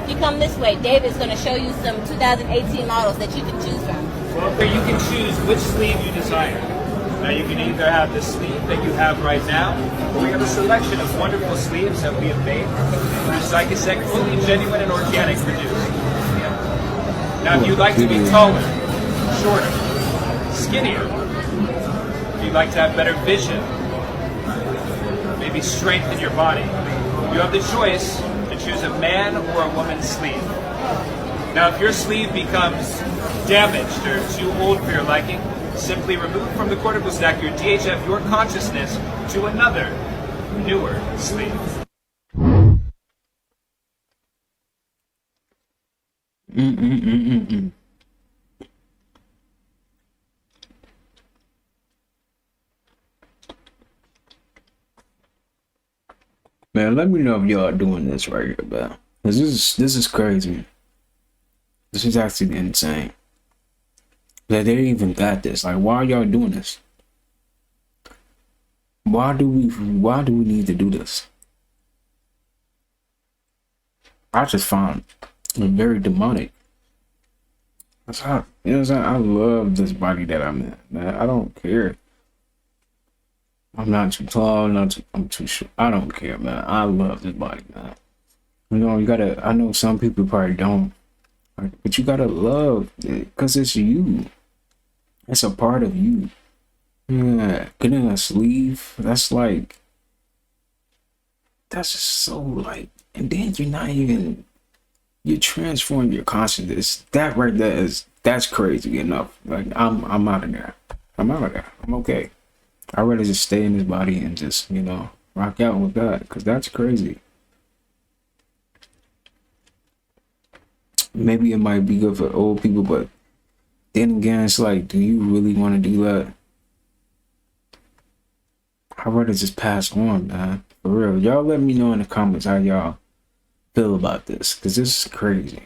If you come this way, David's going to show you some 2018 models that you can choose from. Well, you can choose which sleeve you desire. Now you can either have the sleeve that you have right now, or we have a selection of wonderful sleeves that we have made through Psychosec, fully genuine and organic produced. Now if you'd like to be taller, shorter, skinnier. If you'd like to have better vision, maybe strengthen your body, you have the choice to choose a man or a woman's sleeve. Now, if your sleeve becomes damaged or too old for your liking, simply remove from the cortical stack your DHF, your consciousness, to another, newer sleeve. Man, let me know if y'all doing this right here, man. Cause this is crazy. This is actually insane. That they even got this. Like, why are y'all doing this? Why do we need to do this? I just find it very demonic. That's how, you know what I'm saying? I love this body that I'm in, man. I don't care. I'm not too tall, I'm too short. I don't care, man. I love this body, man. You know, you gotta, I know some people probably don't, but you gotta love it because it's you. It's a part of you. Yeah, getting a sleeve, that's just so like, and then you're not even, you transform your consciousness. That right there that's crazy enough. Like, I'm out of there. I'm okay. I'd rather just stay in this body and just, you know, rock out with that, because that's crazy. Maybe it might be good for old people, but then again, it's like, do you really want to do that? I'd rather just pass on, man. For real. Y'all let me know in the comments how y'all feel about this, because this is crazy.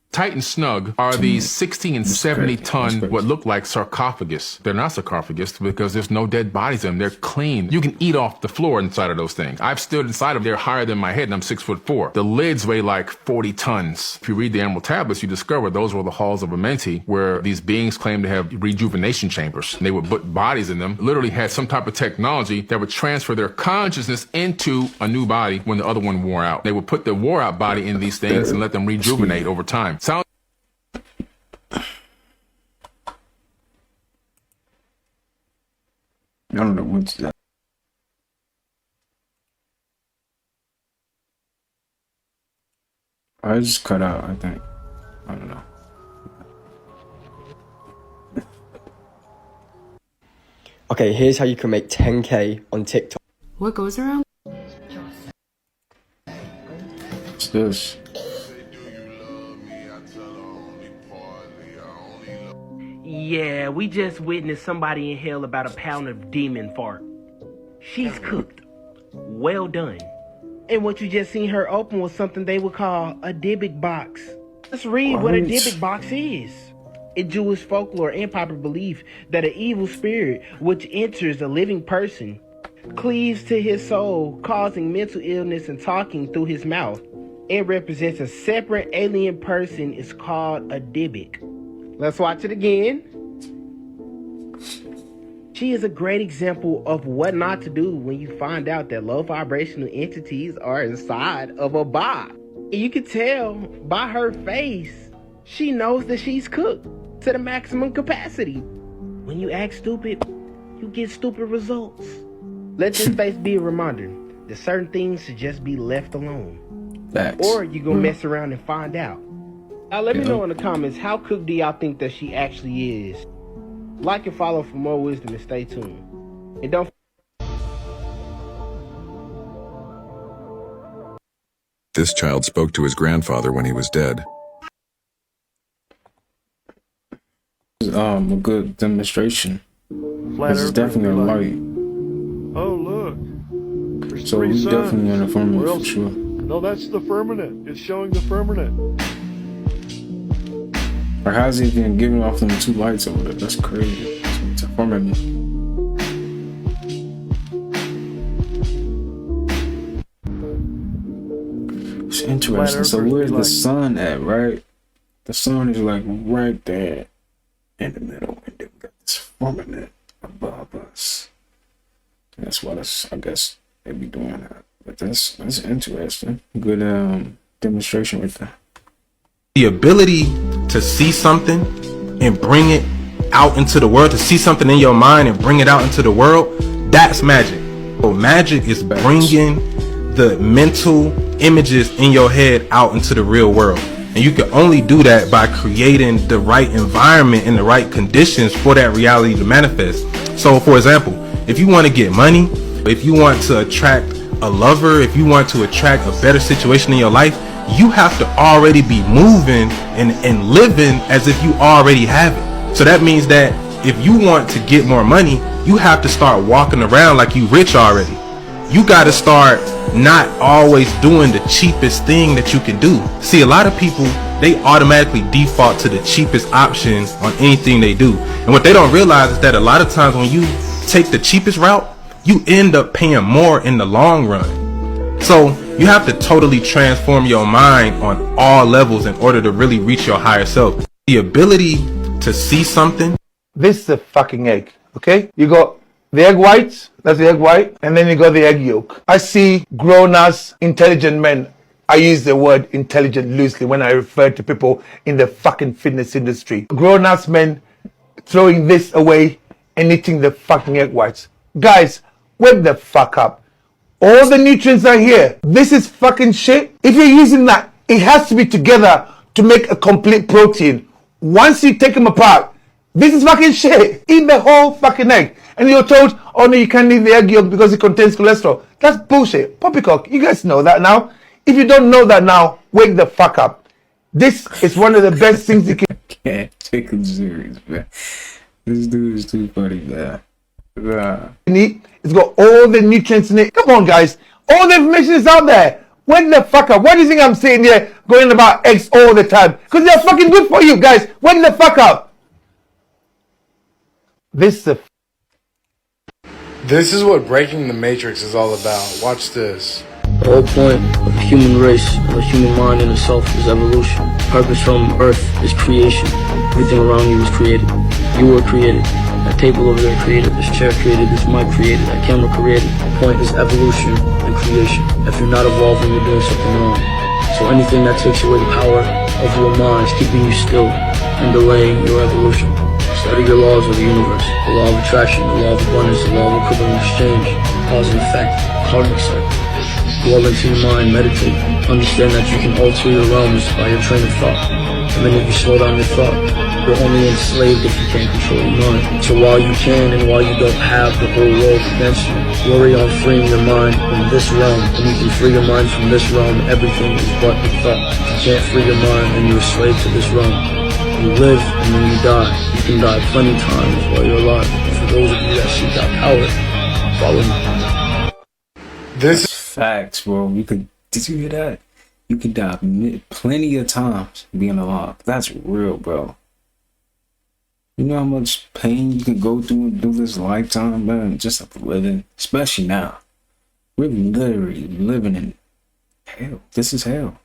Tight and snug are these 60 and 70 ton what look like sarcophagus. They're not sarcophagus because there's no dead bodies in them. They're clean. You can eat off the floor inside of those things. I've stood inside of there higher than my head, and I'm 6'4". The lids weigh like 40 tons. If you read the Emerald Tablets, you discover those were the halls of Amenti, where these beings claimed to have rejuvenation chambers. And they would put bodies in them, literally had some type of technology that would transfer their consciousness into a new body when the other one wore out. They would put the wore out body in these things and let them rejuvenate over time. I don't know what's that. I just cut out, I think. I don't know. Okay, here's how you can make 10K on TikTok. What goes around? What's this? Yeah, we just witnessed somebody inhale about a pound of demon fart. She's cooked. Well done. And what you just seen her open was something they would call a Dybbuk box. Let's read what a Dybbuk box is. In Jewish folklore and popular belief that an evil spirit which enters a living person cleaves to his soul, causing mental illness and talking through his mouth. It represents a separate alien person is called a Dybbuk. Let's watch it again. She is a great example of what not to do when you find out that low vibrational entities are inside of a box. And you can tell by her face, she knows that she's cooked to the maximum capacity. When you act stupid, you get stupid results. Let this face be a reminder that certain things should just be left alone. Facts. Or you're gonna mess around and find out. Now let me know in the comments, how cooked do y'all think that she actually is? Like and follow for more wisdom and stay tuned. And don't. This child spoke to his grandfather when he was dead. A good demonstration. This is definitely a light. Oh, look. There's So three we suns. definitely in the firmament Where for else? sure. No, that's the firmament. It's showing the firmament. Or how's he even giving off them two lights over there? That's crazy. It's a firmament. It's interesting. So where's the sun at, right? The sun is like right there in the middle, and then we got this firmament above us. That's what I guess they be doing that. But that's interesting. Good demonstration right there. The ability to see something and bring it out into the world, to see something in your mind and bring it out into the world, that's magic. So magic is bringing the mental images in your head out into the real world. And you can only do that by creating the right environment and the right conditions for that reality to manifest. So for example, if you want to get money, if you want to attract a lover, if you want to attract a better situation in your life, you have to already be moving and living as if you already have it. So that means that if you want to get more money, you have to start walking around like you rich already. You got to start not always doing the cheapest thing that you can do. See, a lot of people, they automatically default to the cheapest option on anything they do. And what they don't realize is that a lot of times when you take the cheapest route, you end up paying more in the long run. So you have to totally transform your mind on all levels in order to really reach your higher self. The ability to see something. This is a fucking egg, okay? You got the egg white, that's the egg white, and then you got the egg yolk. I see grown-ass, intelligent men. I use the word intelligent loosely when I refer to people in the fucking fitness industry. Grown-ass men throwing this away and eating the fucking egg whites. Guys, wake the fuck up. All the nutrients are here. This is fucking shit. If you're using that, it has to be together to make a complete protein. Once you take them apart, this is fucking shit. Eat the whole fucking egg. And you're told, oh no, you can't eat the egg yolk because it contains cholesterol. That's bullshit. Poppycock, you guys know that now. If you don't know that now, wake the fuck up. This is one of the best things you can... Can't take him serious, man. This dude is too funny, man. It's got all the nutrients in it. Come on, guys. All the information is out there. Wake the fuck up. Why do you think I'm sitting here going about eggs all the time? Because they're fucking good for you, guys. Wake the fuck up. This is what breaking the matrix is all about. Watch this. The whole point of the human race and the human mind in itself is evolution. Purpose from Earth is creation. Everything around you is created. You were created. That table over there created. This chair created. This mic created. That camera created. The point is evolution and creation. If you're not evolving, you're doing something wrong. So anything that takes away the power of your mind is keeping you still and delaying your evolution. Study the laws of the universe, the law of attraction, the law of abundance, the law of equivalent exchange, cause and effect, karmic cycle. Dwell into your mind, meditate. Understand that you can alter your realms by your train of thought. And then if you slow down your thought, you're only enslaved if you can't control your mind. So while you can and while you don't have the whole world against you, worry on freeing your mind in this realm. When you can free your mind from this realm, everything is but a thought. If you can't free your mind, then you're a slave to this realm. You live and then you die. You can die plenty of times while you're alive. For those of you that seek out power, follow me. This is facts, bro. Did you hear that? You can die plenty of times being alive. That's real, bro. You know how much pain you can go through and do this lifetime, man, just of living, especially now. We're literally living in hell. This is hell.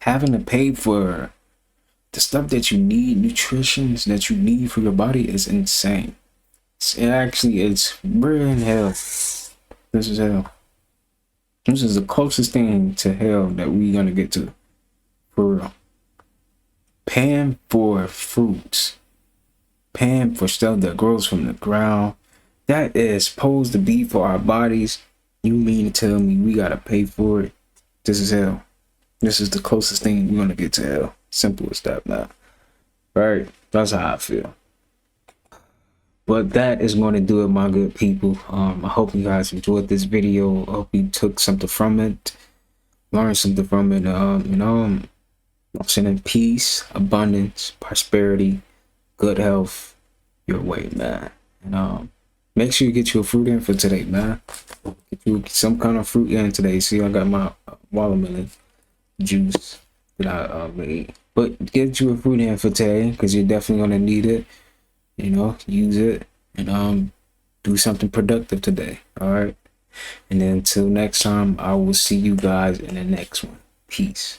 Having to pay for the stuff that you need, nutrition that you need for your body is insane. We're in hell. This is hell. This is the closest thing to hell that we're gonna get to. For real. Paying for fruits. Paying for stuff that grows from the ground. That is supposed to be for our bodies. You mean to tell me we gotta pay for it? This is hell. This is the closest thing we're gonna get to hell. Simple as that, man. Right? That's how I feel. But that is going to do it, my good people. I hope you guys enjoyed this video. I hope you took something from it, learned something from it. I'm sending peace, abundance, prosperity, good health your way, man. And make sure you get your fruit in for today, man. Get you some kind of fruit in today. See, I got my watermelon juice that I made. But get you a fruit in for today, because you're definitely gonna need it. Use it and do something productive today. All right. And then until next time, I will see you guys in the next one. Peace.